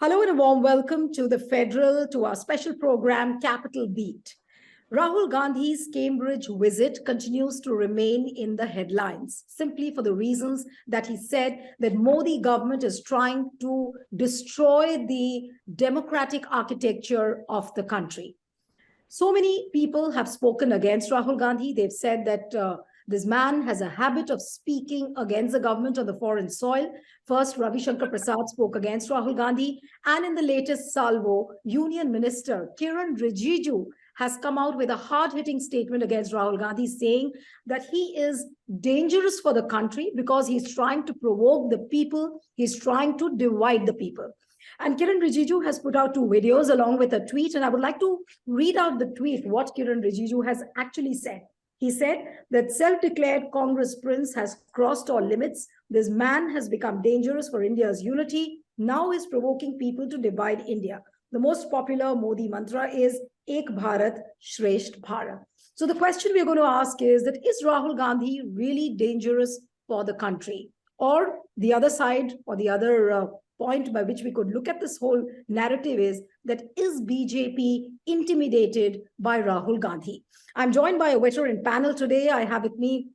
Hello and a warm welcome to the Federal, to our special program, Capital Beat. Rahul Gandhi's Cambridge visit continues to remain in the headlines, simply for the reasons that he said that Modi government is trying to destroy the democratic architecture of the country. So many people have spoken against Rahul Gandhi. They've said that this man has a habit of speaking against the government on the foreign soil. First, Ravi Shankar Prasad spoke against Rahul Gandhi. And in the latest salvo, Union Minister Kiren Rijiju has come out with a hard-hitting statement against Rahul Gandhi, saying that he is dangerous for the country because he's trying to provoke the people. He's trying to divide the people. And Kiren Rijiju has put out two videos along with a tweet. And I would like to read out the tweet, what Kiren Rijiju has actually said. He said that self-declared Congress prince has crossed all limits. This man has become dangerous for India's unity. Now is provoking people to divide India. The most popular Modi mantra is Ek Bharat, Shresht Bharat. So the question we're going to ask is that is Rahul Gandhi really dangerous for the country? Or the other side, or the other point by which we could look at this whole narrative is that is BJP intimidated by Rahul Gandhi? I'm joined by a veteran panel today. I have with me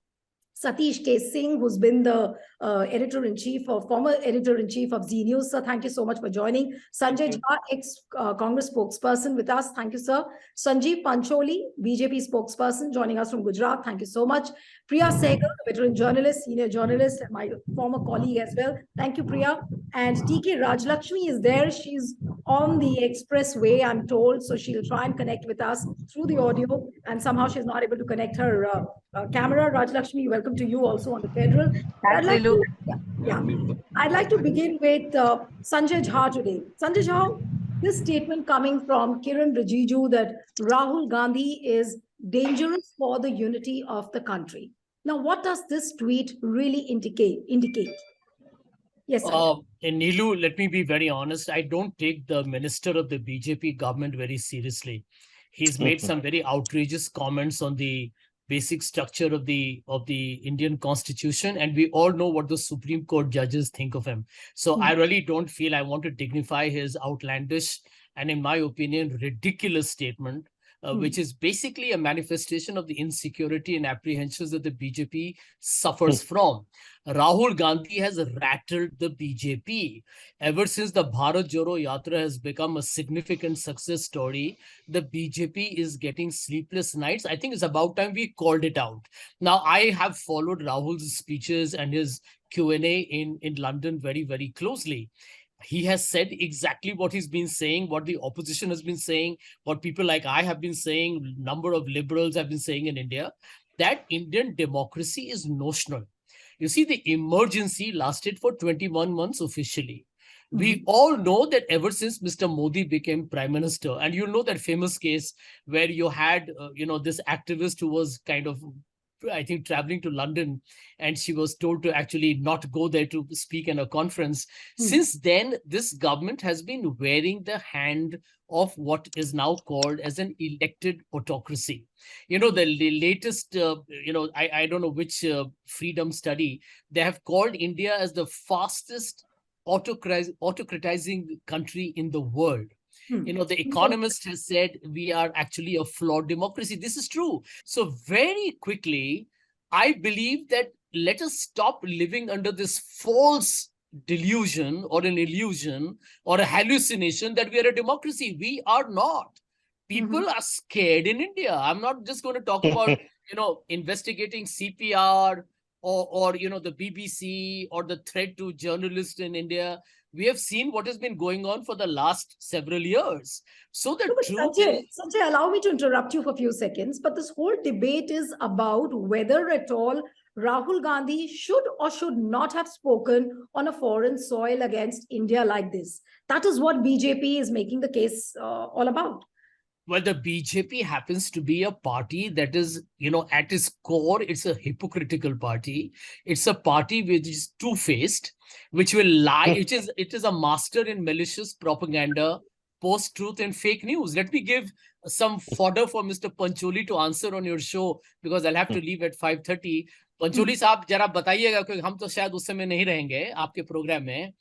Satish K. Singh, who's been the former editor-in-chief of Z News. Sir, thank you so much for joining. Sanjay Jha, ex-Congress spokesperson with us. Thank you, sir. Sanjeev Pancholi, BJP spokesperson, joining us from Gujarat. Thank you so much. Priya Sehgal, veteran journalist, senior journalist, and my former colleague as well. Thank you, Priya. And TK Rajlakshmi is there. She's on the expressway, I'm told, so she'll try and connect with us through the audio, and somehow she's not able to connect her camera. Rajlakshmi, welcome to you also on the Federal. I'd like to begin with Sanjay Jha today. Sanjay Jha, this statement coming from Kiren Rijiju that Rahul Gandhi is dangerous for the unity of the country. Now, what does this tweet really indicate? Yes, sir. Nilu, let me be very honest. I don't take the minister of the BJP government very seriously. He's made some very outrageous comments on the basic structure of the Indian Constitution, and we all know what the Supreme Court judges think of him. So I really don't feel I want to dignify his outlandish and, in my opinion, ridiculous statement, which is basically a manifestation of the insecurity and apprehensions that the BJP suffers from. Rahul Gandhi has rattled the BJP. Ever since the Bharat Joro Yatra has become a significant success story, the BJP is getting sleepless nights. I think it's about time we called it out. Now, I have followed Rahul's speeches and his Q&A in London very, very closely. He has said exactly what he's been saying, what the opposition has been saying, what people like I have been saying, number of liberals have been saying in India, that Indian democracy is notional. You see, the emergency lasted for 21 months officially. We all know that ever since Mr. Modi became prime minister, and you know that famous case where you had, this activist who was kind of, I think, traveling to London, and she was told to actually not go there to speak in a conference. Since then, this government has been wearing the hand of what is now called as an elected autocracy. The latest, I don't know which freedom study, they have called India as the fastest autocratizing country in the world. The Economist has said we are actually a flawed democracy. This is true. So very quickly, I believe that let us stop living under this false delusion or an illusion or a hallucination that we are a democracy. We are not. People are scared in India. I'm not just going to talk about, investigating CPR or the BBC or the threat to journalists in India. We have seen what has been going on for the last several years. So the Sanjay, allow me to interrupt you for a few seconds. But this whole debate is about whether at all Rahul Gandhi should or should not have spoken on a foreign soil against India like this. That is what BJP is making the case all about. Well, the BJP happens to be a party that is, at its core, it's a hypocritical party. It's a party which is two-faced, which will lie. It is a master in malicious propaganda, post-truth and fake news. Let me give some fodder for Mr. Pancholi to answer on your show, because I'll have to leave at 5:30. Pancholi साहब, जरा बताइएगा, क्योंकि हम तो शायद उस समय नहीं रहेंगे आपके प्रोग्राम में,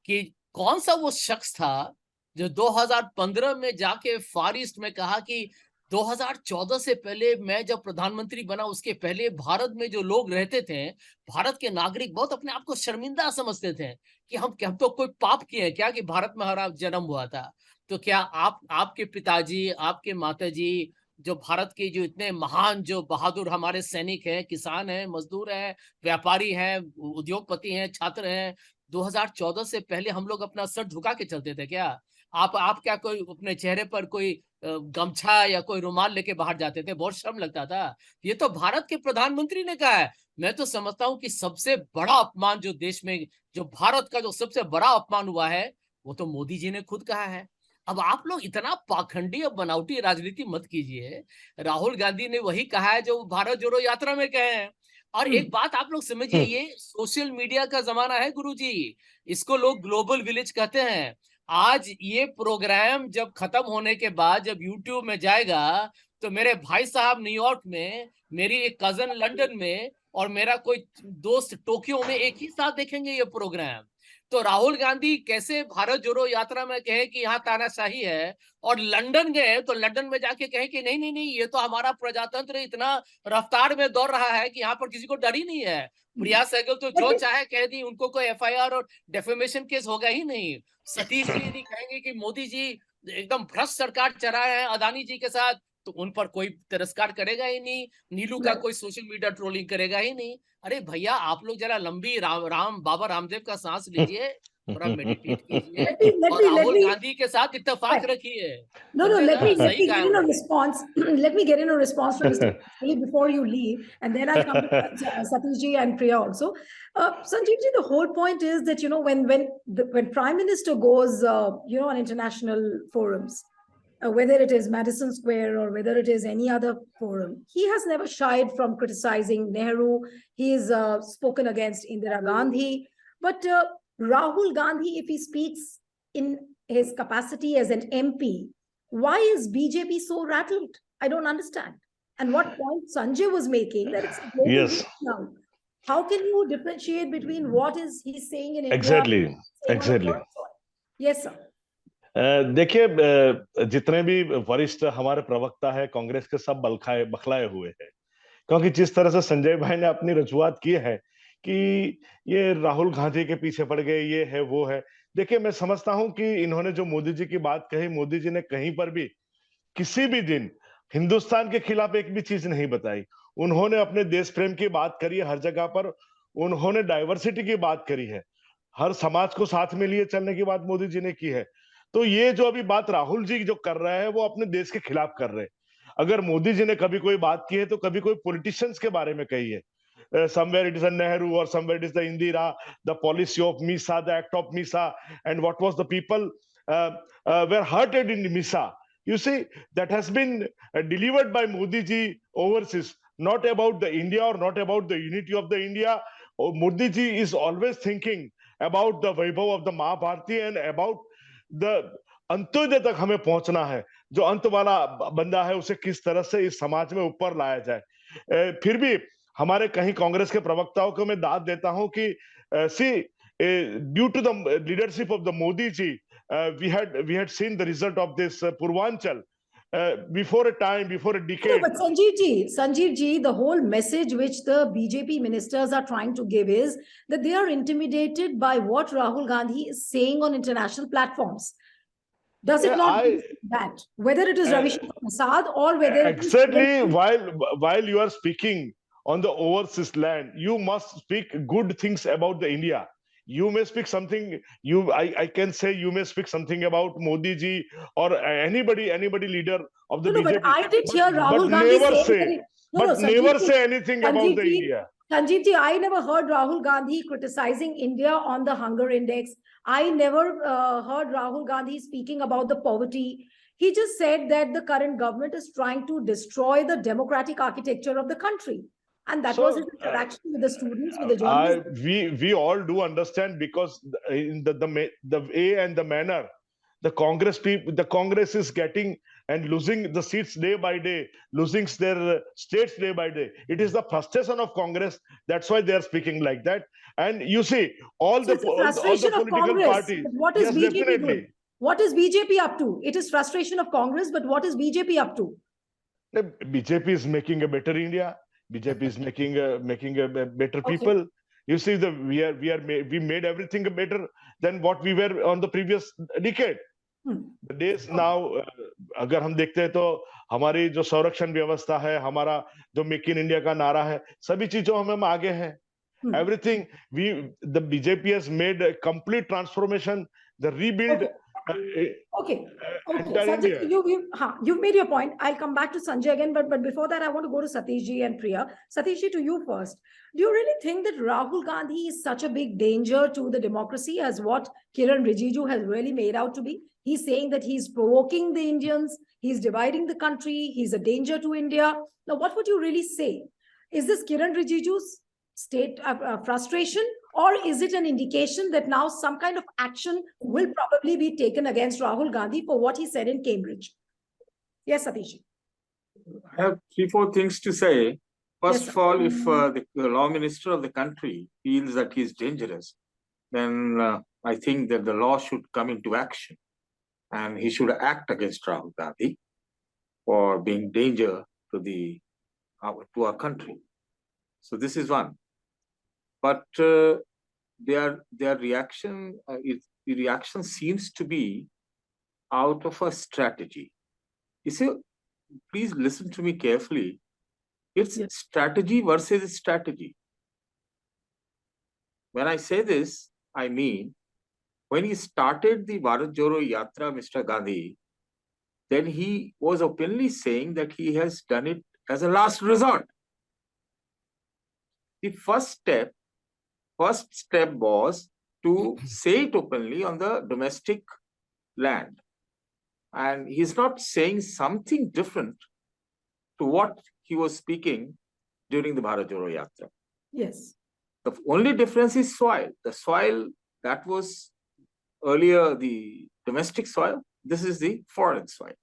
कि कौन सा वो शख्स था जो 2015 में जाके फार ईस्ट में कहा कि 2014 से पहले मैं जब प्रधानमंत्री बना उसके पहले भारत में जो लोग रहते थे, भारत के नागरिक बहुत अपने आप को शर्मिंदा समझते थे कि हम तो कोई पाप किए हैं क्या कि भारत में हमारा जन्म हुआ था। तो क्या आपके पिताजी, आपके माताजी जो भारत के जो इतने महान जो बहादुर हमारे सैनिक हैं, किसान हैं, मजदूर हैं, व्यापारी हैं, उद्योगपति हैं, छात्र हैं, 2014 से पहले हम लोग अपना सर झुका के चलते थे क्या? आप क्या कोई अपने चेहरे पर कोई गमछा या कोई रुमाल लेके बाहर जाते थे? बहुत शर्म लगता था। ये तो भारत के प्रधानमंत्री ने कहा है। मैं तो समझता हूँ कि सबसे बड़ा अपमान जो देश में, जो भारत का जो सबसे बड़ा अपमान हुआ है, वो तो मोदी जी ने खुद कहा है। अब आप लोग इतना पाखंडी और बनावटी राजनीति मत कीजिए। राहुल गांधी ने वही कहा है जो भारत जोड़ो यात्रा में कहे हैं। और एक बात आप लोग समझिए, ये सोशल मीडिया का जमाना है गुरुजी। इसको लोग ग्लोबल विलेज कहते हैं। आज ये प्रोग्राम जब खत्म होने के बाद जब यूट्यूब में जाएगा, तो मेरे भाई साहब न्यूयॉर्क में, मेरी एक कजन लंदन में और मेरा कोई दोस्त टोक्यो में एक ही साथ देखेंगे ये प्रोग्राम। तो राहुल गांधी कैसे भारत जोड़ो यात्रा में कहे कि यहाँ तानाशाही है, और लंदन गए तो लंदन में जाके कहे कि नहीं नहीं नहीं, ये तो हमारा प्रजातंत्र इतना रफ्तार में दौड़ रहा है कि यहाँ पर किसी को डर ही नहीं है। प्रिया सहगल तो जो चाहे कह दी, उनको कोई एफआईआर और डेफेमेशन केस होगा ही नहीं। सतीश जी यदि कहेंगे कि मोदी जी एकदम भ्रष्ट सरकार चला है अदानी जी के साथ, तो उन पर कोई तिरस्कार करेगा ही नहीं। नीलू का कोई सोशल मीडिया ट्रोलिंग करेगा ही नहीं। अरे भैया, आप लोग जरा लंबी बाबा रामदेव का सांस लीजिए, थोड़ा मेडिटेट कीजिए और राहुल गांधी के साथ इत्तेफाक रखिए। No, let me get in a response. Let me get in a response from Mr. Kohli before you leave, and then I'll come to Satish ji and Priya also. Sanjeev ji, the whole point is that when Prime Minister goes on international forums, whether it is Madison Square or whether it is any other forum, he has never shied from criticizing Nehru. He's spoken against Indira Gandhi, but Rahul Gandhi, if he speaks in his capacity as an MP, why is BJP so rattled? I don't understand. And what point Sanjay was making, that it's yes now. How can you differentiate between what is he's saying in India? Exactly. Yes, sir. देखिए, जितने भी वरिष्ठ हमारे प्रवक्ता है कांग्रेस के, सब बखलाए हुए हैं, क्योंकि जिस तरह से संजय भाई ने अपनी रजूआत की है कि ये राहुल गांधी के पीछे पड़ गए, ये है वो है। देखिए, मैं समझता हूं कि इन्होंने जो मोदी जी की बात कही, मोदी जी ने कहीं पर भी किसी भी दिन हिंदुस्तान के खिलाफ एक भी चीज नहीं बताई। उन्होंने अपने देश प्रेम की बात करी है हर जगह पर, उन्होंने डाइवर्सिटी की बात करी है, हर समाज को साथ में लिए चलने की बात मोदी जी ने की है। तो ये जो अभी बात राहुल जी जो कर रहे हैं, वो अपने देश के खिलाफ कर रहे हैं। अगर मोदी जी ने कभी कोई बात की है तो कभी कोई पॉलिटिशियंस के बारे में कही है। somewhere it is a Nehru or somewhere it is the Indira, the policy of Misa, the act of Misa, and what was the people were hurted in Misa. You see, that has been delivered by Modi ji overseas, not about the India or not about the unity of the India. Modi ji is always thinking about the Vaibhav of the Mahabharati and about the Antyodaya तक हमें पहुंचना है। जो अंत वाला बंदा है उसे किस तरह से इस समाज में ऊपर लाया जाए। फिर भी हमारे कहीं कांग्रेस के प्रवक्ताओं को मैं दाद देता हूं कि due to the leadership of the Modi ji, we had seen the result of this Purvanchal before a time, before a decade. No, but Sanjeev ji, the whole message which the BJP ministers are trying to give is that they are intimidated by what Rahul Gandhi is saying on international platforms. Does it not mean that whether it is Ravi Shankar Prasad or whether exactly while you are speaking on the overseas land, you must speak good things about the India. You may speak something, I can say you may speak something about Modi ji or anybody leader of the BJP. But I did hear Rahul Gandhi never say anything about the India. Sanjeev ji, I never heard Rahul Gandhi criticizing India on the hunger index. I never heard Rahul Gandhi speaking about the poverty. He just said that the current government is trying to destroy the democratic architecture of the country. And that was his interaction with the students, with the journalists. We all do understand, because in the way and the manner, the Congress is getting and losing the seats day by day, losing their states day by day. It is the frustration of Congress. That's why they are speaking like that. And you see, So it's a all the frustration of political Congress. parties. But what is Yes, BJP doing? definitely. What is BJP up to? It is frustration of Congress, but what is BJP up to? BJP is making a better India. BJP is making a better Okay. people. You see, we made everything better than what we were on the previous decade. The days now, अगर हम देखते हैं तो हमारी जो संरक्षण व्यवस्था है, हमारा जो मेक इन इंडिया का नारा है, सभी चीजों में हम आगे हैं. Everything the BJP has made a complete transformation, the rebuild. Okay. Entire Sanjay, India. you've made your point. I'll come back to Sanjay again, but before that, I want to go to Satish ji and Priya. Satish ji, to you first. Do you really think that Rahul Gandhi is such a big danger to the democracy as what Kiren Rijiju has really made out to be? He's saying that he's provoking the Indians, he's dividing the country, he's a danger to India. Now, what would you really say? Is this Kiren Rijiju's state frustration, or is it an indication that now some kind of action will probably be taken against Rahul Gandhi for what he said in Cambridge? Yes, Satish. I have 3-4 things to say. First Yes, of all, if the law minister of the country feels that he is dangerous, then I think that the law should come into action and he should act against Rahul Gandhi for being danger to our country. So this is one. But their reaction, the reaction seems to be out of a strategy. You see, please listen to me carefully. It's strategy versus strategy. When I say this, I mean, when he started the Bharat Jodo Yatra, Mr. Gandhi, then he was openly saying that he has done it as a last resort. The first step was to say it openly on the domestic land. And he's not saying something different to what he was speaking during the Bharat Jodo Yatra. Yes. The only difference is soil. The soil that was earlier the domestic soil, this is the foreign soil.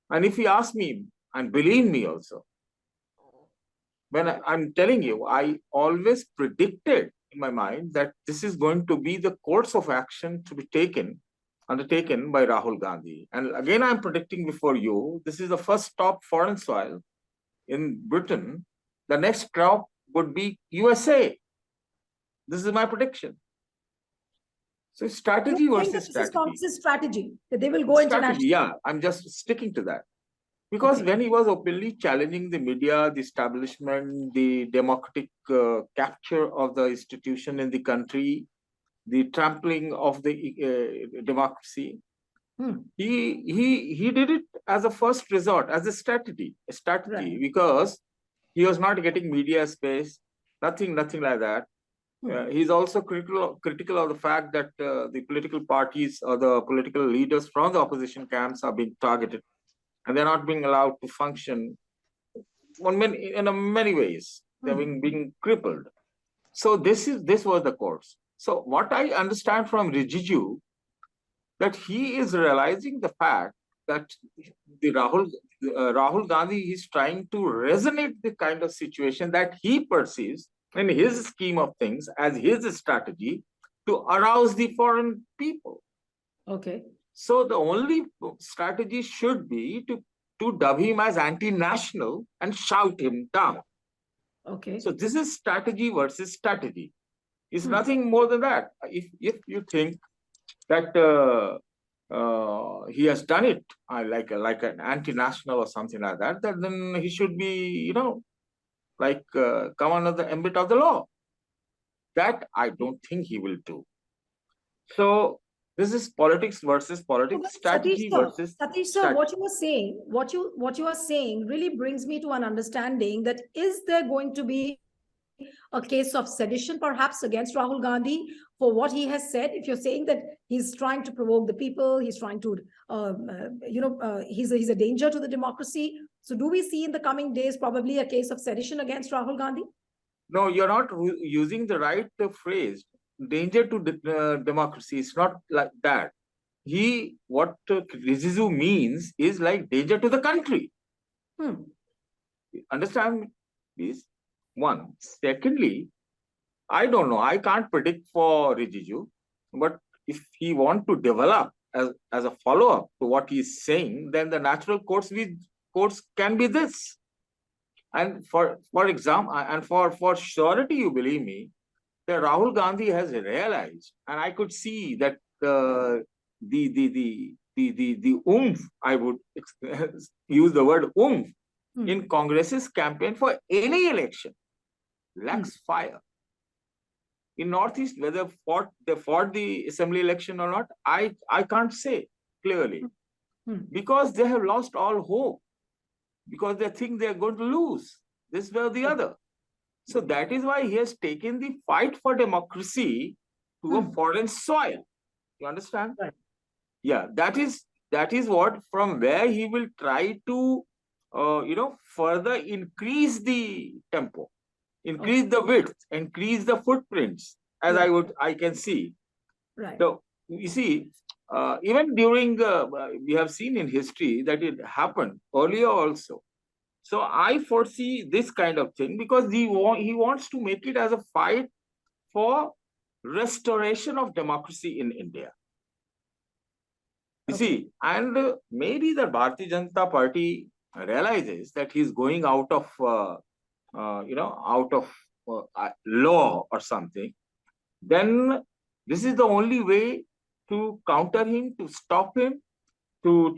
And if you ask me, and believe me also, when I'm telling you, I always predicted in my mind that this is going to be the course of action to be undertaken by Rahul Gandhi. And again, I'm predicting before you, this is the first stop foreign soil in Britain. The next stop would be USA. This is my prediction. So strategy versus strategy. This is Congress's strategy, that they will go international. Yeah, I'm just sticking to that. Because when he was openly challenging the media, the establishment, the democratic capture of the institution in the country, the trampling of the democracy, he did it as a first resort, as a strategy, right. Because he was not getting media space, nothing like that. He's also critical of the fact that the political parties or the political leaders from the opposition camps are being targeted. And they're not being allowed to function in many ways. They're being crippled. So this was the course. So what I understand from Rijiju, that he is realizing the fact that the Rahul Gandhi is trying to resonate the kind of situation that he perceives in his scheme of things as his strategy to arouse the foreign people. Okay. So the only strategy should be to dub him as anti-national and shout him down. Okay. So this is strategy versus strategy. It's nothing more than that. If you think that he has done it like an anti-national or something like that, then he should be, come under the ambit of the law. That I don't think he will do. So this is politics versus politics, strategy versus Satish sir, what you are saying really brings me to an understanding that is there going to be a case of sedition perhaps against Rahul Gandhi for what he has said? If you're saying that he's trying to provoke the people, he's trying to, he's a danger to the democracy. So do we see in the coming days probably a case of sedition against Rahul Gandhi? No, you're not using the right phrase. Danger to democracy. It's not like that. what Rijiju means is like danger to the country. Understand, please? One. Secondly, I don't know. I can't predict for Rijiju, but if he want to develop as a follow-up to what he's saying, then the natural course can be this. And for example, and for surety, you believe me, that Rahul Gandhi has realized, and I could see that the oomph, I would use the word oomph, in Congress's campaign for any election lacks fire. In Northeast, whether they fought the assembly election or not, I can't say clearly, because they have lost all hope, because they think they are going to lose this way or the other. So that is why he has taken the fight for democracy to a foreign soil. You understand? Right. Yeah, that is what, from where he will try to further increase the tempo, increase the width, increase the footprints, as I can see. Right. So you see, even during we have seen in history that it happened earlier also. So I foresee this kind of thing, because he wants to make it as a fight for restoration of democracy in India. You see, and maybe the Bharatiya Janata Party realizes that he's going out of law or something. Then this is the only way to counter him, to stop him, to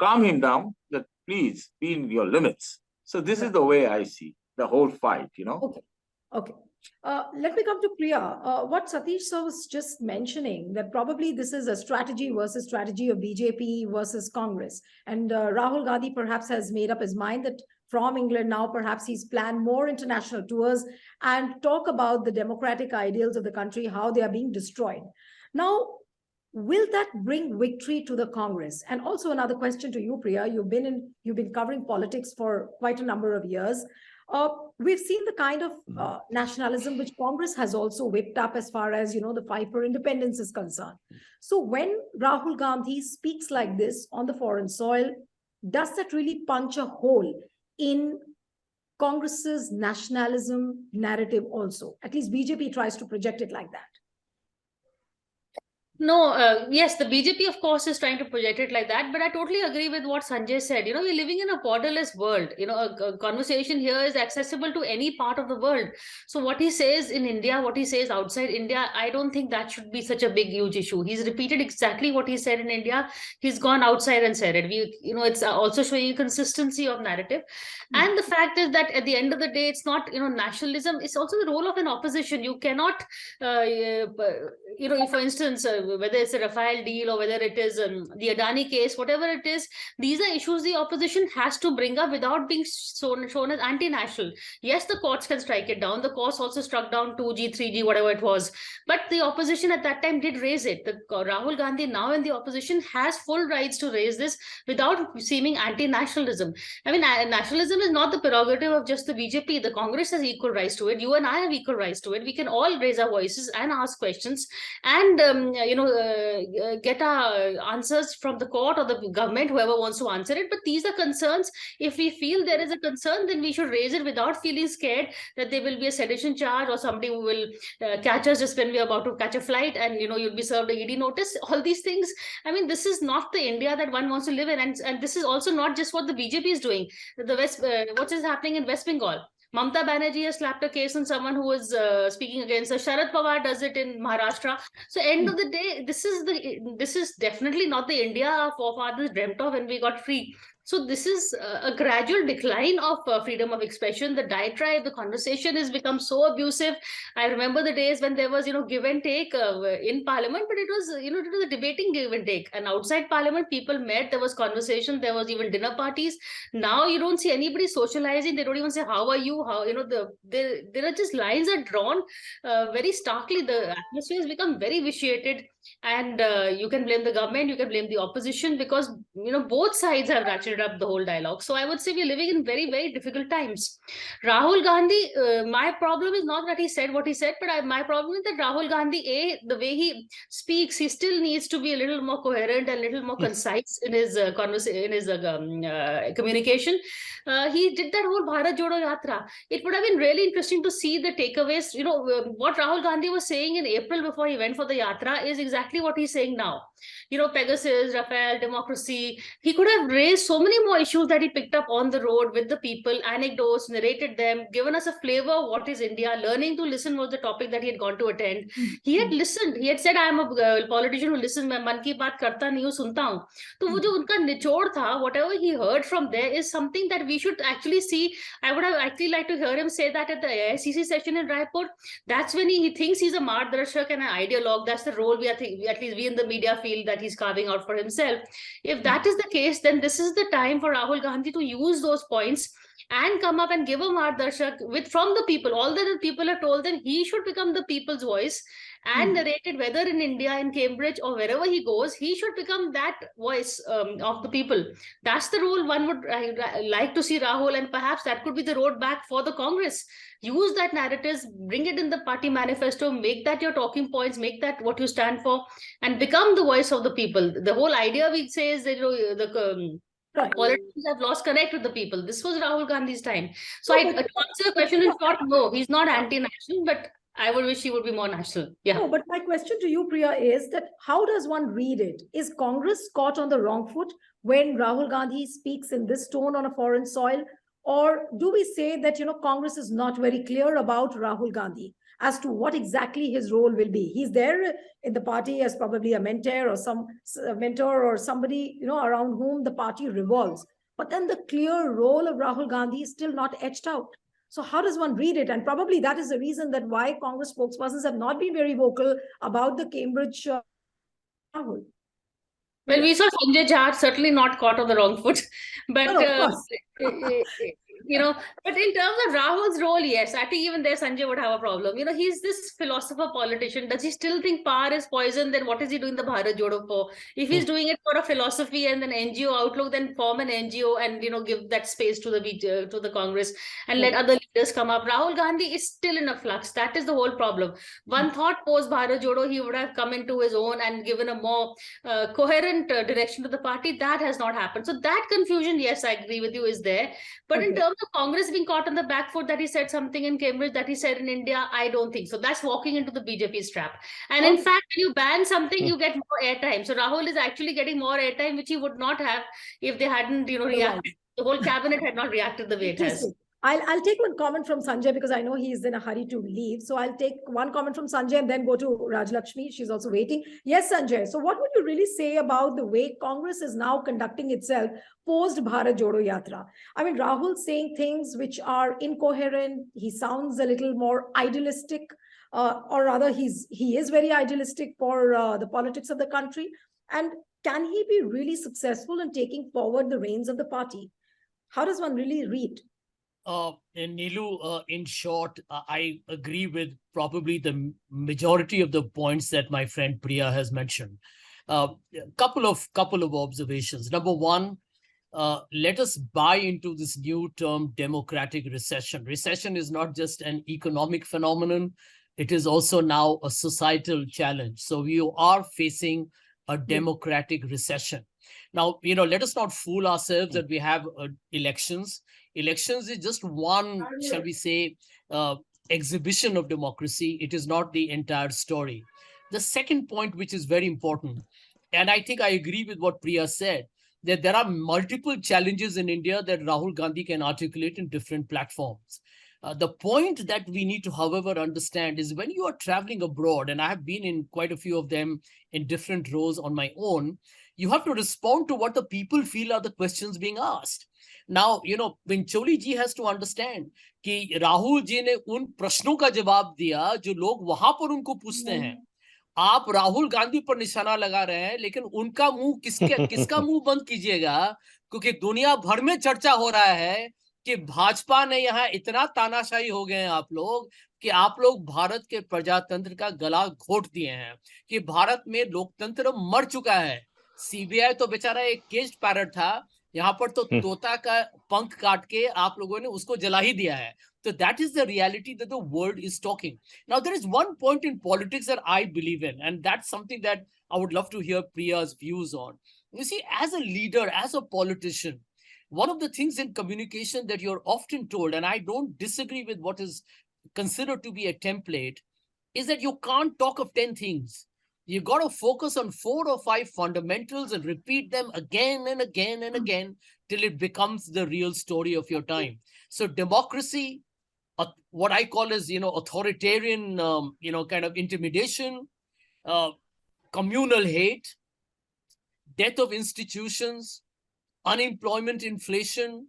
calm him down, that please be in your limits. So this is the way I see the whole fight, Okay. Let me come to Priya. What Satish sir was just mentioning, that probably this is a strategy versus strategy of BJP versus Congress. And Rahul Gandhi perhaps has made up his mind that from England now, perhaps he's planned more international tours and talk about the democratic ideals of the country, how they are being destroyed. Now, will that bring victory to the Congress? And also another question to you, Priya. You've been covering politics for quite a number of years. We've seen the kind of nationalism which Congress has also whipped up as far as, the fight for independence is concerned. So when Rahul Gandhi speaks like this on the foreign soil, does that really punch a hole in Congress's nationalism narrative also? At least BJP tries to project it like that. No, yes, the BJP, of course, is trying to project it like that. But I totally agree with what Sanjay said. We're living in a borderless world. A conversation here is accessible to any part of the world. So what he says in India, what he says outside India, I don't think that should be such a big, huge issue. He's repeated exactly what he said in India. He's gone outside and said it. It's also showing consistency of narrative. And the fact is that at the end of the day, it's not, nationalism. It's also the role of an opposition. You cannot, for instance, whether it's a Rafale deal or whether it is the Adani case, whatever it is, these are issues the opposition has to bring up without being shown as anti-national. Yes, the courts can strike it down. The courts also struck down 2G, 3G, whatever it was. But the opposition at that time did raise it. Rahul Gandhi now in the opposition has full rights to raise this without seeming anti-nationalism. I mean, nationalism is not the prerogative of just the BJP. The Congress has equal rights to it. You and I have equal rights to it. We can all raise our voices and ask questions and get our answers from the court or the government, whoever wants to answer it. But these are concerns. If we feel there is a concern, then we should raise it without feeling scared that there will be a sedition charge or somebody who will catch us just when we are about to catch a flight and you'll be served a ED notice. All these things. I mean, this is not the India that one wants to live in, and this is also not just what the BJP is doing. What is happening in West Bengal? Mamata Banerjee has slapped a case on someone who was speaking against her. Sharad Pawar does it in Maharashtra. So end of the day, this is definitely not the India our forefathers dreamt of when we got free. So this is a gradual decline of freedom of expression. The diatribe, the conversation has become so abusive. I remember the days when there was, give and take in Parliament, but it was, it was a debating give and take. And outside Parliament, people met, there was conversation, there was even dinner parties. Now you don't see anybody socializing. They don't even say, how are you? There are just lines are drawn very starkly. The atmosphere has become very vitiated. and you can blame the government, you can blame the opposition, because both sides have ratcheted up the whole dialogue. So I would say we're living in very, very difficult times. Rahul Gandhi, my problem is not that he said what he said, but my problem is that Rahul Gandhi, the way he speaks, he still needs to be a little more coherent and a little more concise in his communication. He did that whole Bharat Jodo Yatra. It would have been really interesting to see the takeaways. What Rahul Gandhi was saying in April before he went for the Yatra is exactly what he's saying now. Pegasus, Rafale, democracy. He could have raised so many more issues that he picked up on the road with the people, anecdotes, narrated them, given us a flavor of what is India. Learning to listen was the topic that he had gone to attend. He had listened. He had said, I am a politician who listens. मैं मन की बात करता नहीं हूँ, सुनता हूँ. तो वो जो उनका निचोड़ था, whatever he heard from there is something that we should actually see. I would have actually liked to hear him say that at the AICC session in Raipur. That's when he thinks he's a margdarshak and an ideologue. That's the role at least we in the media feel that he's carving out for himself. If that is the case, then this is the time for Rahul Gandhi to use those points and come up and give a margdarshak from the people. All that the people have told them, he should become the people's voice and narrated, whether in India, in Cambridge, or wherever he goes, he should become that voice of the people. That's the role one would like to see Rahul, and perhaps that could be the road back for the Congress. Use that narratives, bring it in the party manifesto, make that your talking points, make that what you stand for, and become the voice of the people. The whole idea we say is that politicians have lost connect with the people. This was Rahul Gandhi's time. So to answer the question in short, no, he's not anti-national, but I would wish he would be more national. Yeah. No, but my question to you, Priya, is that how does one read it? Is Congress caught on the wrong foot when Rahul Gandhi speaks in this tone on a foreign soil? Or do we say that, Congress is not very clear about Rahul Gandhi as to what exactly his role will be? He's there in the party as probably a mentor or somebody, around whom the party revolves. But then the clear role of Rahul Gandhi is still not etched out. So how does one read it? And probably that is the reason that why Congress spokespersons have not been very vocal about the Cambridge Rahul. Well, we saw Sanjay Jha certainly not caught on the wrong foot, but but in terms of Rahul's role, yes, I think even there Sanjay would have a problem. He's this philosopher politician. Does he still think power is poison? Then what is he doing the Bharat Jodo for? If he's doing it for a philosophy and an NGO outlook, then form an NGO and give that space to the Congress and let other leaders come up. Rahul Gandhi is still in a flux. That is the whole problem. One thought post Bharat Jodo, he would have come into his own and given a more coherent direction to the party. That has not happened. So that confusion, yes, I agree with you, is there. But in terms of Congress being caught on the back foot that he said something in Cambridge that he said in India, I don't think so. That's walking into the BJP's trap. And in fact, when you ban something, you get more airtime. So Rahul is actually getting more airtime, which he would not have if they hadn't, reacted. The whole cabinet had not reacted the way it has. I'll take one comment from Sanjay because I know he's in a hurry to leave. So I'll take one comment from Sanjay and then go to Rajlakshmi. She's also waiting. Yes, Sanjay. So what would you really say about the way Congress is now conducting itself post Bharat Jodo Yatra? I mean, Rahul's saying things which are incoherent. He sounds a little more idealistic, or rather he is very idealistic for the politics of the country. And can he be really successful in taking forward the reins of the party? How does one really read? And Nilu, in short, I agree with probably the majority of the points that my friend Priya has mentioned. Couple of observations. Number one, let us buy into this new term, democratic recession. Recession is not just an economic phenomenon. It is also now a societal challenge. So we are facing a democratic recession. Now, let us not fool ourselves that we have elections. Elections is just one, shall we say, exhibition of democracy. It is not the entire story. The second point, which is very important, and I think I agree with what Priya said, that there are multiple challenges in India that Rahul Gandhi can articulate in different platforms. The point that we need to, however, understand is when you are traveling abroad, and I have been in quite a few of them in different roles on my own, you have to respond to what the people feel are the questions being asked. Now, Pincholi ji has to understand कि राहुल जी ने उन प्रश्नों का जवाब दिया जो लोग वहां पर उनको पूछते हैं. आप राहुल गांधी पर निशाना लगा रहे हैं, लेकिन उनका मुंह किसका मुंह बंद कीजिएगा, क्योंकि दुनिया भर में चर्चा हो रहा है कि भाजपा ने यहाँ इतना तानाशाही हो गए हैं आप लोग कि आप लोग भारत के प्रजातंत्र का गला घोट दिए हैं, कि भारत में लोकतंत्र मर चुका है। सीबीआई तो बेचारा एक केज्ड पैरट था, यहाँ पर तो तोता का पंख काट के आप लोगों ने उसको जला ही दिया है। So that is the reality that the world is talking. Now, there is one point in politics that I believe in, and that's something that I would love to hear Priya's views on. You see, as a leader, as a politician, one of the things in communication that you're often told, and I don't disagree with what is considered to be a template, is that you can't talk of 10 things. You got to focus on 4 or 5 fundamentals and repeat them again and again and again till it becomes the real story of your time. So democracy, what I call is, authoritarian, kind of intimidation, communal hate, death of institutions, unemployment, inflation,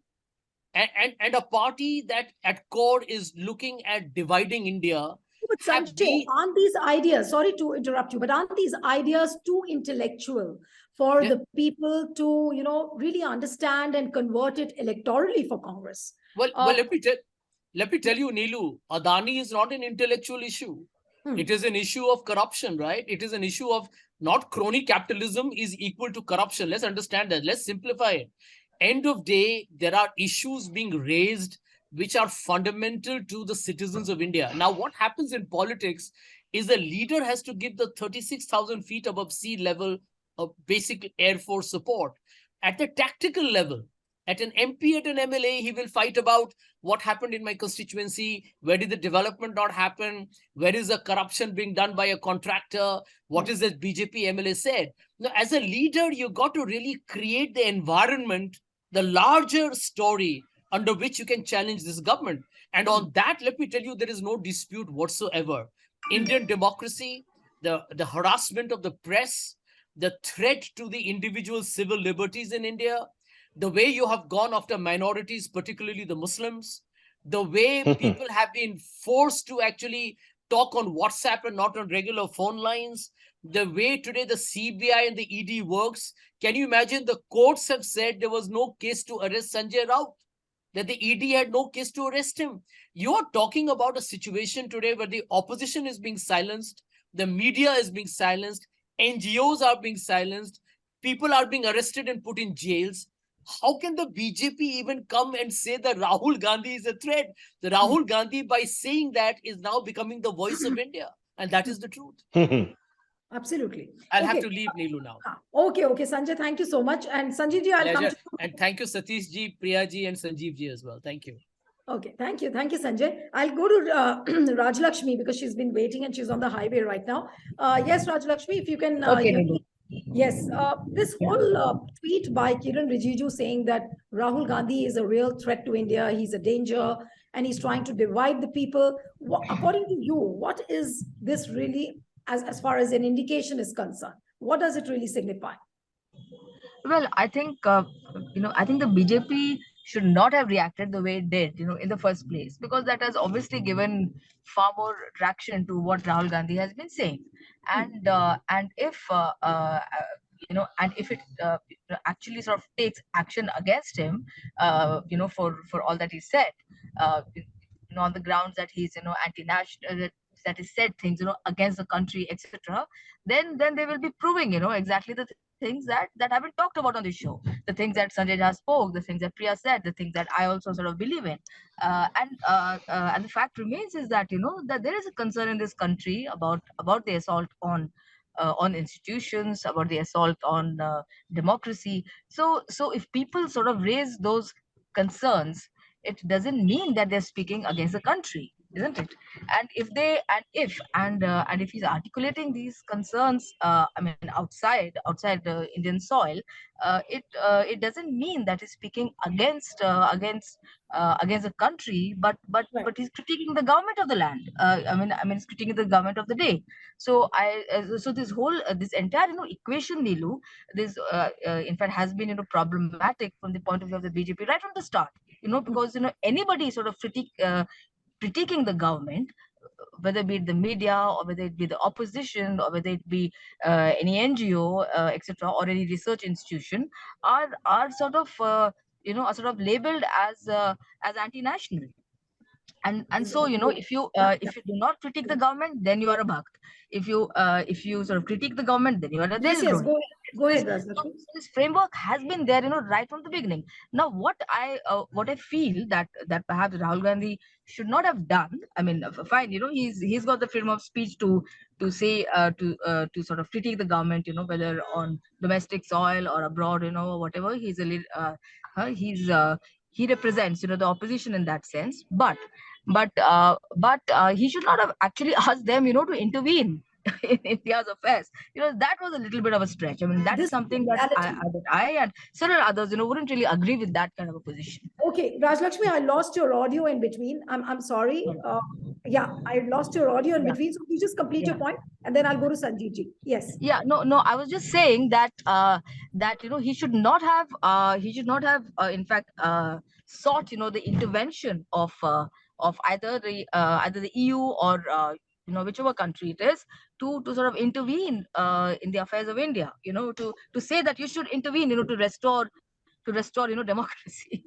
and a party that at core is looking at dividing India. But Sanjay, aren't these ideas, sorry to interrupt you, but aren't these ideas too intellectual for the people to, really understand and convert it electorally for Congress? Well, let me tell you, Neelu, Adani is not an intellectual issue. It is an issue of corruption, right? It is an issue of not crony capitalism is equal to corruption. Let's understand that. Let's simplify it. End of day, there are issues being raised which are fundamental to the citizens of India. Now, what happens in politics is a leader has to give the 36,000 feet above sea level of basic Air Force support. At the tactical level, at an MP, at an MLA, he will fight about what happened in my constituency, where did the development not happen, where is the corruption being done by a contractor, what is that BJP MLA said. Now, as a leader, you got to really create the environment, the larger story under which you can challenge this government. And on that, let me tell you, there is no dispute whatsoever. Indian democracy, the harassment of the press, the threat to the individual civil liberties in India, the way you have gone after minorities, particularly the Muslims, the way people have been forced to actually talk on WhatsApp and not on regular phone lines, the way today the CBI and the ED works. Can you imagine the courts have said there was no case to arrest Sanjay Raut, that the ED had no case to arrest him? You are talking about a situation today where the opposition is being silenced, the media is being silenced, NGOs are being silenced, people are being arrested and put in jails. How can the BJP even come and say that Rahul Gandhi is a threat? The Rahul Gandhi, by saying that, is now becoming the voice of India. And that is the truth. Absolutely. I'll have to leave, Neelu, now. Okay, Sanjay, thank you so much. And Sanjeev ji, I'll come to you. And thank you, Satish ji, Priya ji, and Sanjeev ji as well. Thank you. Okay, thank you, Sanjay. I'll go to Rajlakshmi because she's been waiting and she's on the highway right now. Yes, Rajlakshmi, if you can. Yes, this whole tweet by Kiren Rijiju saying that Rahul Gandhi is a real threat to India, he's a danger, and he's trying to divide the people. According to you, what is this really, as far as an indication is concerned? What does it really signify? Well, I think, I think the BJP should not have reacted the way it did, in the first place, because that has obviously given far more traction to what Rahul Gandhi has been saying. And if it actually sort of takes action against him, for all that he said, on the grounds that he's anti-national, that he said things against the country, etc., then they will be proving exactly the things that have been talked about on the show, the things that Sanjay Jha spoke, the things that Priya said, the things that I also sort of believe in. And the fact remains is that that there is a concern in this country about the assault on institutions, about the assault on democracy. So if people sort of raise those concerns, it doesn't mean that they're speaking against the country, isn't it? And if he's articulating these concerns, outside the Indian soil, it doesn't mean that he's speaking against the country, but he's critiquing the government of the land. He's critiquing the government of the day. So this whole this entire equation, Neelu, this in fact has been problematic from the point of view of the BJP right from the start. Because anybody sort of critiquing the government, whether it be the media or whether it be the opposition or whether it be any NGO, etc., or any research institution, are sort of are sort of labeled as anti-national. And so, if you do not critique the government, then you are a bhakt. If you sort of critique the government, then you are a Yes, Del. go ahead, Rajlakshmi. This framework has been there, right from the beginning. Now, what I feel that perhaps Rahul Gandhi should not have done. I mean, fine, he's got the freedom of speech to say to sort of critique the government, whether on domestic soil or abroad, whatever. He represents, the opposition in that sense. But he should not have actually asked them, to intervene in India's affairs. That was a little bit of a stretch. I mean, that is This something that I and several others, wouldn't really agree with that kind of a position. Okay, Rajlakshmi, I lost your audio in between. I'm sorry. Yeah, I lost your audio in between. So you just complete your point, and then I'll go to Sanjeev ji. Yes. Yeah, no, I was just saying that he should not have in fact sought the intervention of either the EU or whichever country it is to sort of intervene in the affairs of India, to say that you should intervene, to restore democracy.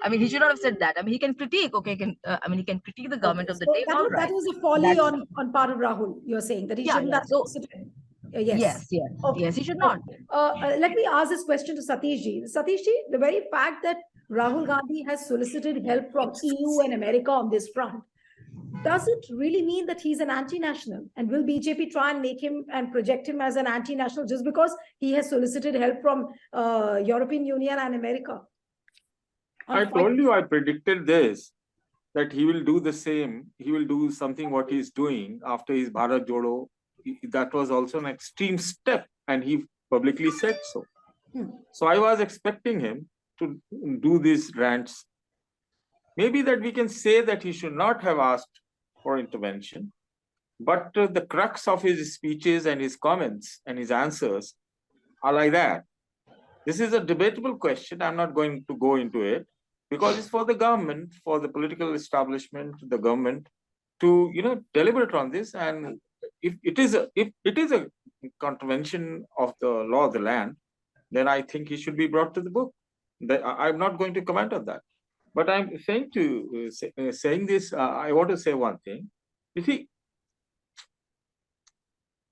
I mean, he should not have said that. I mean, he can critique, okay, he can critique the government of the day. So that was a folly on part of Rahul. You're saying that he shouldn't have solicited. Yes, he should not. Let me ask this question to Satish ji. Satish ji, the very fact that Rahul Gandhi has solicited help from EU and America on this front, does it really mean that he's an anti-national? And will BJP try and make him and project him as an anti-national just because he has solicited help from European Union and America? I told you, I predicted this, that he will do the same. He will do something what he's doing after his Bharat Jodo. That was also an extreme step, and he publicly said so. So I was expecting him to do these rants. Maybe that we can say that he should not have asked for intervention, but the crux of his speeches and his comments and his answers are like that. This is a debatable question. I'm not going to go into it because it's for the government, for the political establishment, the government to deliberate on this. And if it is a contravention of the law of the land, then I think he should be brought to the book. I'm not going to comment on that. But I'm saying this, I want to say one thing. You see,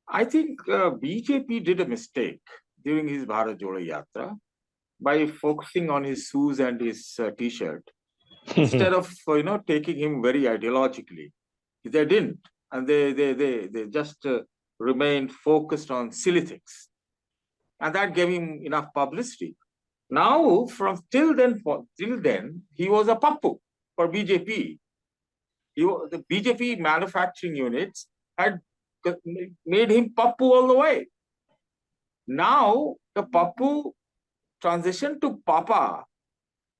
I think BJP did a mistake during his Bharat Jodo Yatra by focusing on his shoes and his T-shirt instead of taking him very ideologically. They didn't, and they just remained focused on silly things, and that gave him enough publicity. Now, till then, he was a pappu for BJP. The BJP manufacturing units had made him pappu all the way. Now, the pappu transition to papa,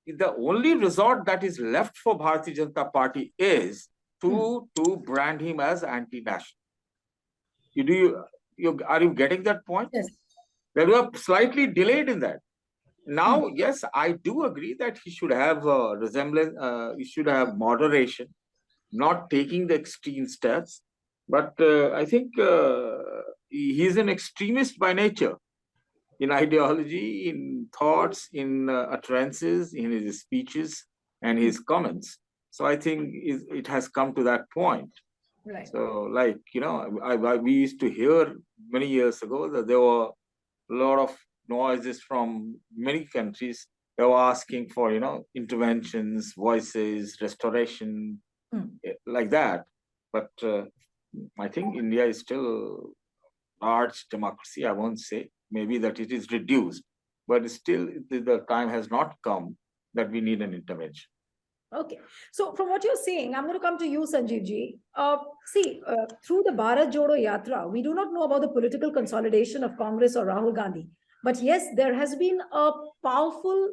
the only resort that is left for Bharatiya Janata Party is to brand him as anti-national. Are you getting that point? Yes. They were slightly delayed in that. Now, yes, I do agree that he should have resemblance, he should have moderation, not taking the extreme steps. But I think he's an extremist by nature, in ideology, in thoughts, in utterances, in his speeches and his comments. So I think it has come to that point. Right. So, we used to hear many years ago that there were a lot of noises from many countries. They were asking for, interventions, voices, restoration, like that. But I think India is still large democracy. I won't say maybe that it is reduced, but still the time has not come that we need an intervention. Okay. So from what you're saying, I'm going to come to you, Sanjeev ji. Through the Bharat Jodo Yatra, we do not know about the political consolidation of Congress or Rahul Gandhi. But yes, there has been a powerful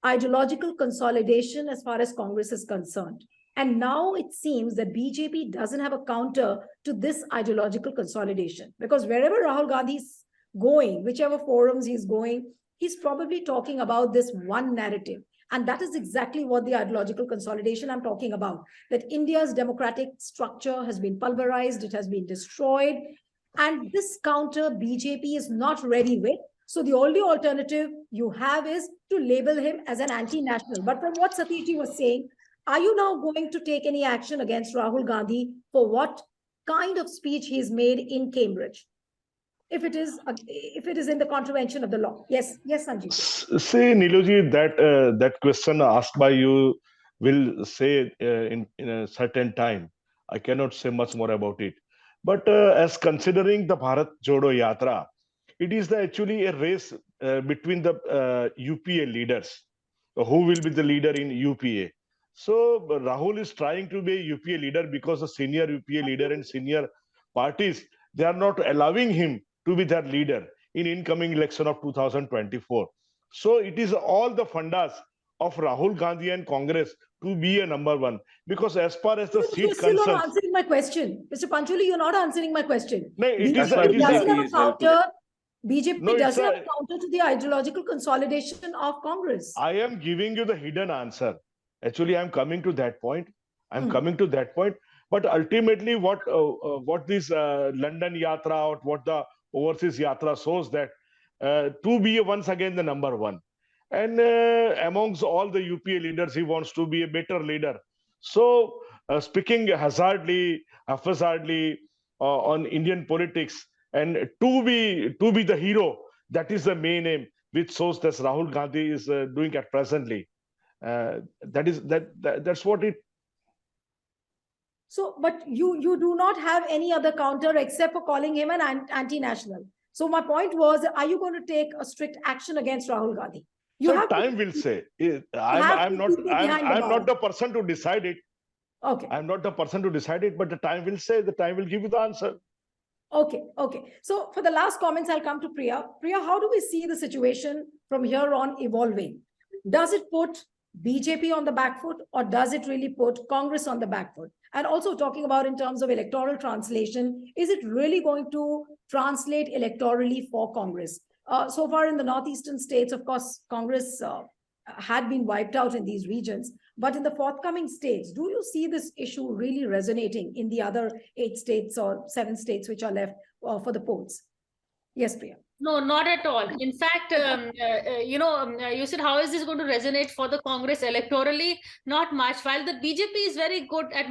ideological consolidation as far as Congress is concerned. And now it seems that BJP doesn't have a counter to this ideological consolidation, because wherever Rahul Gandhi is going, whichever forums he's going, he's probably talking about this one narrative. And that is exactly what the ideological consolidation I'm talking about, that India's democratic structure has been pulverized, it has been destroyed. And this counter BJP is not ready with, So the only alternative you have is to label him as an anti-national. But from what Satishji was saying, are you now going to take any action against Rahul Gandhi for what kind of speech he's made in Cambridge? If it is in the contravention of the law. Yes, Sanjeev. See, Niluji, that question asked by you will say in a certain time. I cannot say much more about it. But as considering the Bharat Jodo Yatra, it is actually a race between the UPA leaders. Who will be the leader in UPA? So Rahul is trying to be a UPA leader because the senior UPA leader and senior parties, they are not allowing him to be their leader in incoming election of 2024. So it is all the fundas of Rahul Gandhi and Congress to be a number one. Because as far as the You're seat still not concerns... answering my question. Mr. Pancholi, you're not answering my question. No, it is BJP doesn't have a is very counter. BJP No, doesn't have a counter to the ideological consolidation of Congress. I am giving you the hidden answer. Actually, I'm coming to that point. Coming to that point. But ultimately, what this London Yatra or what the overseas Yatra shows that to be once again the number one. And amongst all the UPA leaders, he wants to be a better leader. So speaking haphazardly on Indian politics and to be the hero, that is the main aim, which shows that Rahul Gandhi is doing at presently. That's what it. So, but you do not have any other counter except for calling him an anti-national. So my point was, are you going to take a strict action against Rahul Gandhi? Time will say. I'm not the person to decide it. Okay. I'm not the person to decide it, but the time will say. The time will give you the answer. Okay. So for the last comments, I'll come to Priya. Priya, how do we see the situation from here on evolving? Does it put BJP on the back foot, or does it really put Congress on the back foot? And also talking about in terms of electoral translation, is it really going to translate electorally for Congress? So far in the northeastern states, of course, Congress had been wiped out in these regions. But in the forthcoming states, do you see this issue really resonating in the other 8 states or 7 states which are left for the polls? Yes, Priya. No, not at all. In fact, you said, how is this going to resonate for the Congress electorally? Not much. While the BJP is very good at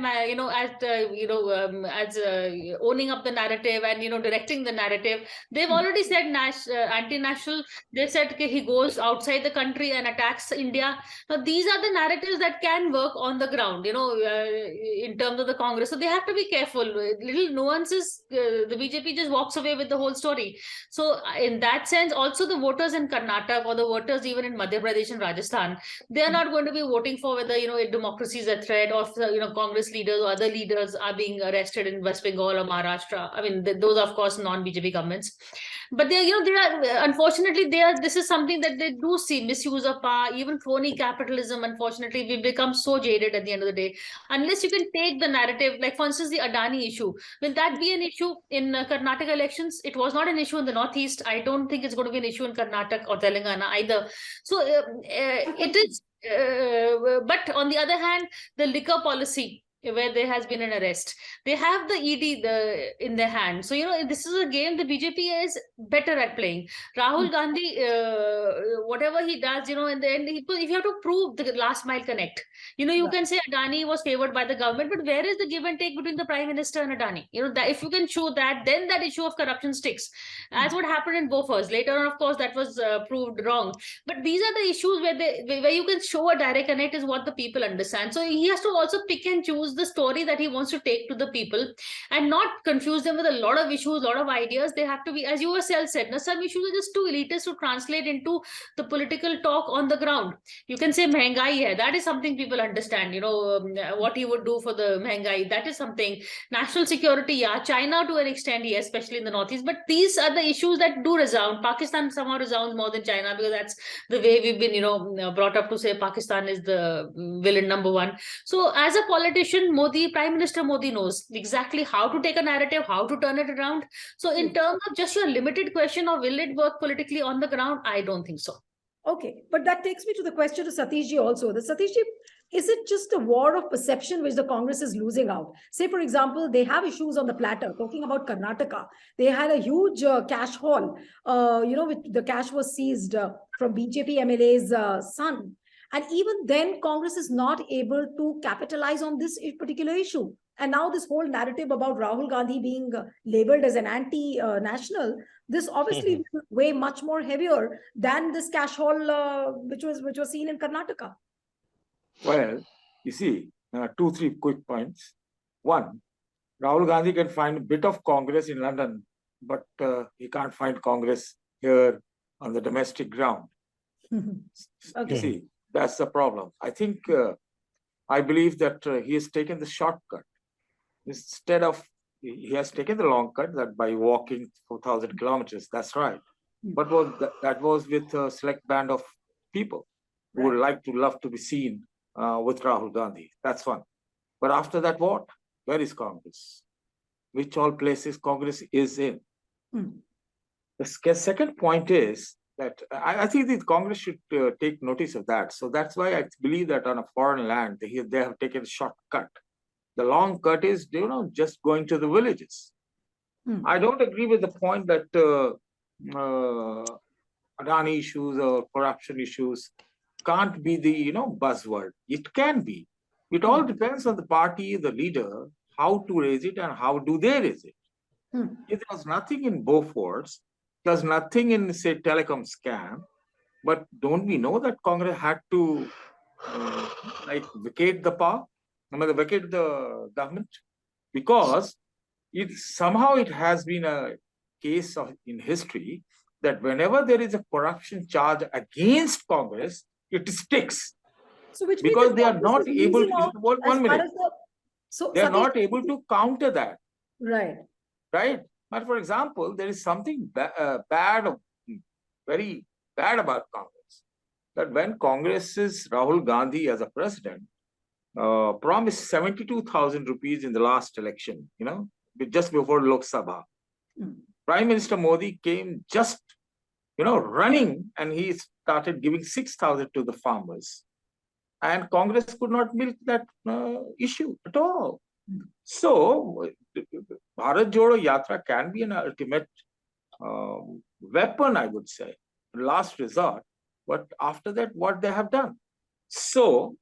owning up the narrative and directing the narrative, they've already said anti-national. They said he goes outside the country and attacks India. Now these are the narratives that can work on the ground, in terms of the Congress. So they have to be careful. Little nuances. The BJP just walks away with the whole story. So in that sense, also the voters in Karnataka or the voters even in Madhya Pradesh and Rajasthan, they are not going to be voting for whether democracy is a threat, or Congress leaders or other leaders are being arrested in West Bengal or Maharashtra. I mean, those are of course non-BJP governments. But they are unfortunately this is something that they do see, misuse of power, even crony capitalism. Unfortunately, we've become so jaded at the end of the day. Unless you can take the narrative, like for instance, the Adani issue, will that be an issue in Karnataka elections? It was not an issue in the Northeast. I don't think it's going to be an issue in Karnataka or Telangana either. So it is. But on the other hand, the liquor policy, where there has been an arrest, they have the ED in their hand. So this is a game the BJP is better at playing. Rahul Gandhi, whatever he does, in the end, if you have to prove the last mile connect, you can say Adani was favored by the government, but where is the give and take between the Prime Minister and Adani? That if you can show that, then that issue of corruption sticks, as what happened in Bofors. Later on, of course, that was proved wrong. But these are the issues where you can show a direct connect is what the people understand. So he has to also pick and choose the story that he wants to take to the people and not confuse them with a lot of issues, a lot of ideas. They have to be, as you yourself said, some issues are just too elitist to translate into the political talk on the ground. You can say Mehengai hai, that is something people understand, what he would do for the Mehengai, that is something. National security, yeah, China to an extent, yes, especially in the Northeast, but these are the issues that do resound. Pakistan somehow resounds more than China, because that's the way we've been, brought up to say Pakistan is the villain number one. So as a politician, Prime Minister Modi knows exactly how to take a narrative, how to turn it around. So in terms of just your limited question of will it work politically on the ground, I don't think so. Okay, but that takes me to the question to Satishji also. The Satishji, is it just a war of perception which the Congress is losing out? Say, for example, they have issues on the platter, talking about Karnataka. They had a huge cash haul, the cash was seized from BJP MLA's son. And even then, Congress is not able to capitalize on this particular issue. And now this whole narrative about Rahul Gandhi being labeled as an anti-national, this obviously will weigh much more heavier than this cash haul which was seen in Karnataka. Well, you see, 2-3 quick points. One, Rahul Gandhi can find a bit of Congress in London, but he can't find Congress here on the domestic ground. Okay. You see, that's the problem. I believe that he has taken the shortcut. Instead of, he has taken the long cut that by walking 4,000 kilometers, that's right. But that was with a select band of people who would love to be seen with Rahul Gandhi. That's one. But after that, what? Where is Congress? Which all places Congress is in? The second point is that I think the Congress should take notice of that. So that's why I believe that on a foreign land, they have taken a shortcut. The long cut is, just going to the villages. I don't agree with the point that Adani issues or corruption issues can't be the, buzzword. It can be. It all depends on the party, the leader, how to raise it and how do they raise it. If there's nothing in Bofors, there's nothing in, say, telecom scam, but don't we know that Congress had to vacate the power? Vacate the government, because somehow it has been a case in history that whenever there is a corruption charge against Congress, it sticks. So which because they are not is able losing out to. One as far minute. as They are Satish, not able to counter that, right. right? But for example, there is something very bad about Congress. That when Congress's Rahul Gandhi as a president promised 72,000 rupees in the last election, just before Lok Sabha. Prime Minister Modi came just, running, and he started giving 6,000 to the farmers. And Congress could not milk that issue at all. So, Bharat Jodo Yatra can be an ultimate weapon, I would say, last resort. But after that, what they have done? So,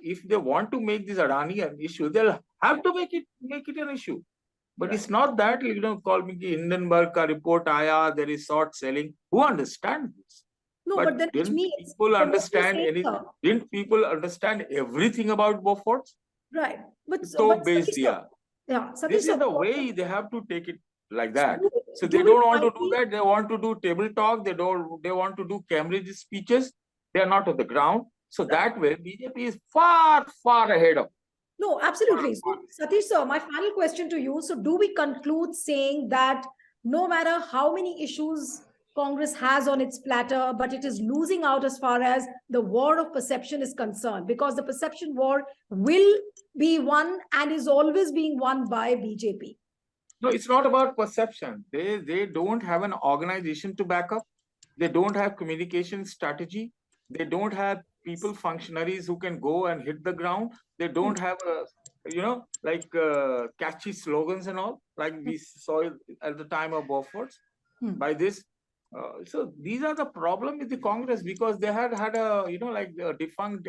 if they want to make this Adani an issue, they'll have to make it an issue. But it's not that, call me the Hindenburg ka report aaya, there is short selling. Who understands this? No, but then which didn't means people understand anything? Didn't people understand everything about Bofors? Right. But Satish sir, this is the way they have to take it like that. So they don't want to do that. They want to do table talk. They want to do Cambridge speeches. They are not on the ground. So that way, BJP is far, far ahead of. No, absolutely. So, Satish sir, my final question to you. So do we conclude saying that no matter how many issues Congress has on its platter, but it is losing out as far as the war of perception is concerned, because the perception war will be won and is always being won by BJP? No, it's not about perception. They don't have an organization to back up. They don't have communication strategy. They don't have people, functionaries who can go and hit the ground. They don't have catchy slogans and all, like we saw at the time of Bofors. By this, so these are the problem with the Congress, because they had a a defunct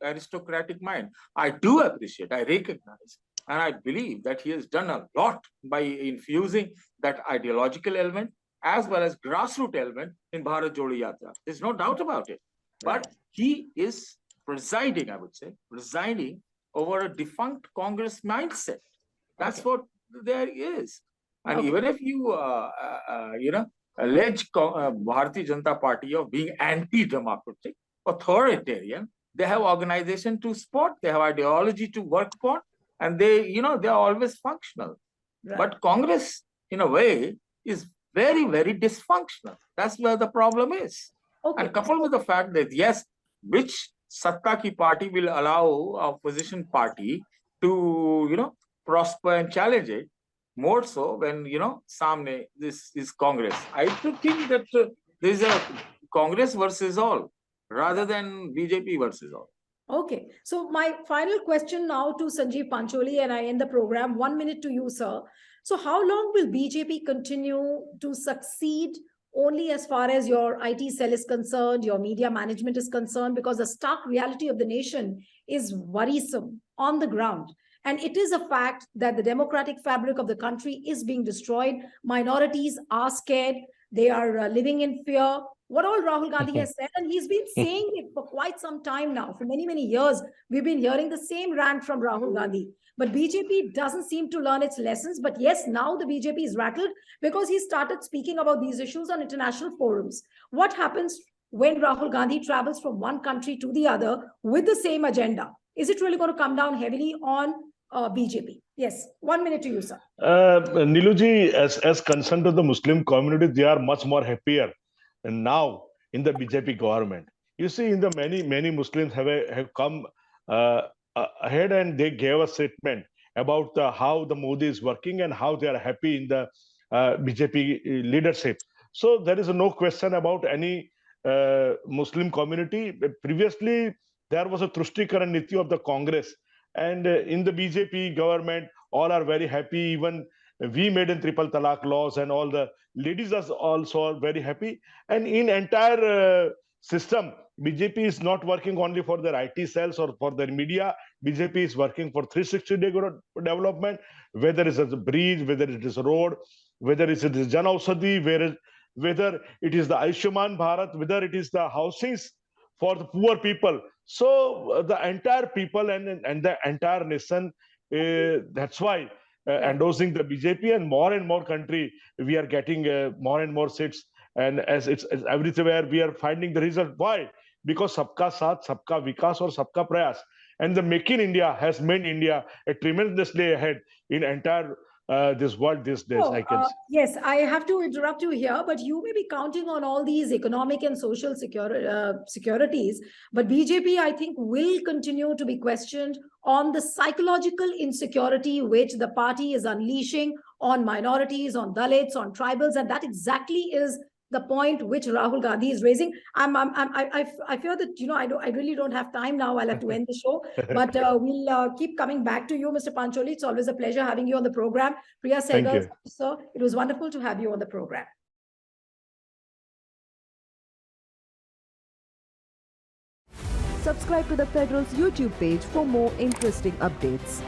aristocratic mind. I do appreciate, I recognize, and I believe that he has done a lot by infusing that ideological element as well as grassroots element in Bharat Jodo Yatra. There's no doubt about it. But he is presiding over a defunct Congress mindset. That's what there is. And even if you, allege Bharatiya Janata Party of being anti-democratic, authoritarian, they have organization to support, they have ideology to work upon, and they are always functional. Right. But Congress, in a way, is very, very dysfunctional. That's where the problem is. And coupled with the fact that, yes, which Satta ki party will allow opposition party to, prosper and challenge it, more so when, samne, this is Congress. I do think that there is a Congress versus all rather than BJP versus all. Okay. So my final question now to Sanjeev Pancholi, and I end the program. 1 minute to you, sir. So how long will BJP continue to succeed only as far as your IT cell is concerned, your media management is concerned? Because the stark reality of the nation is worrisome on the ground. And it is a fact that the democratic fabric of the country is being destroyed. Minorities are scared. They are living in fear. What all Rahul Gandhi has said, and he's been saying it for quite some time now. For many, many years, we've been hearing the same rant from Rahul Gandhi. But BJP doesn't seem to learn its lessons. But yes, now the BJP is rattled because he started speaking about these issues on international forums. What happens when Rahul Gandhi travels from one country to the other with the same agenda? Is it really going to come down heavily on BJP? Yes, 1 minute to you, sir. Niluji, as concerned to the Muslim community, they are much more happier now in the BJP government. You see, in the many Muslims have come ahead and they gave a statement about how the Modi is working and how they are happy in the BJP leadership. So there is no question about any Muslim community. Previously, there was a Tushtikarana Niti of the Congress, and in the BJP government, all are very happy. Even we made in triple talaq laws, and all the ladies are also very happy. And in entire system, BJP is not working only for their IT cells or for their media. BJP is working for 360-day development, whether it is a bridge, whether it is a road, whether it is Jan Aushadhi, whether it is the Ayushman Bharat, whether it is the housings for the poor people. So the entire people and the entire nation, that's why endorsing the BJP, and more country, we are getting more and more seats. And as it's everywhere, we are finding the result. Why? Because sabka saath, sabka vikas, or sabka prayas. And the Make in India has made India a tremendously ahead in entire this world these days, I can say. Yes, I have to interrupt you here, but you may be counting on all these economic and social securities. But BJP, I think, will continue to be questioned on the psychological insecurity which the party is unleashing on minorities, on Dalits, on tribals, and that exactly is the point which Rahul Gandhi is raising. I fear that, I really don't have time now. I'll have to end the show, but we'll keep coming back to you, Mr. Pancholi. It's always a pleasure having you on the program. Priya Sehgal, sir, it was wonderful to have you on the program. Subscribe to the Federal's YouTube page for more interesting updates.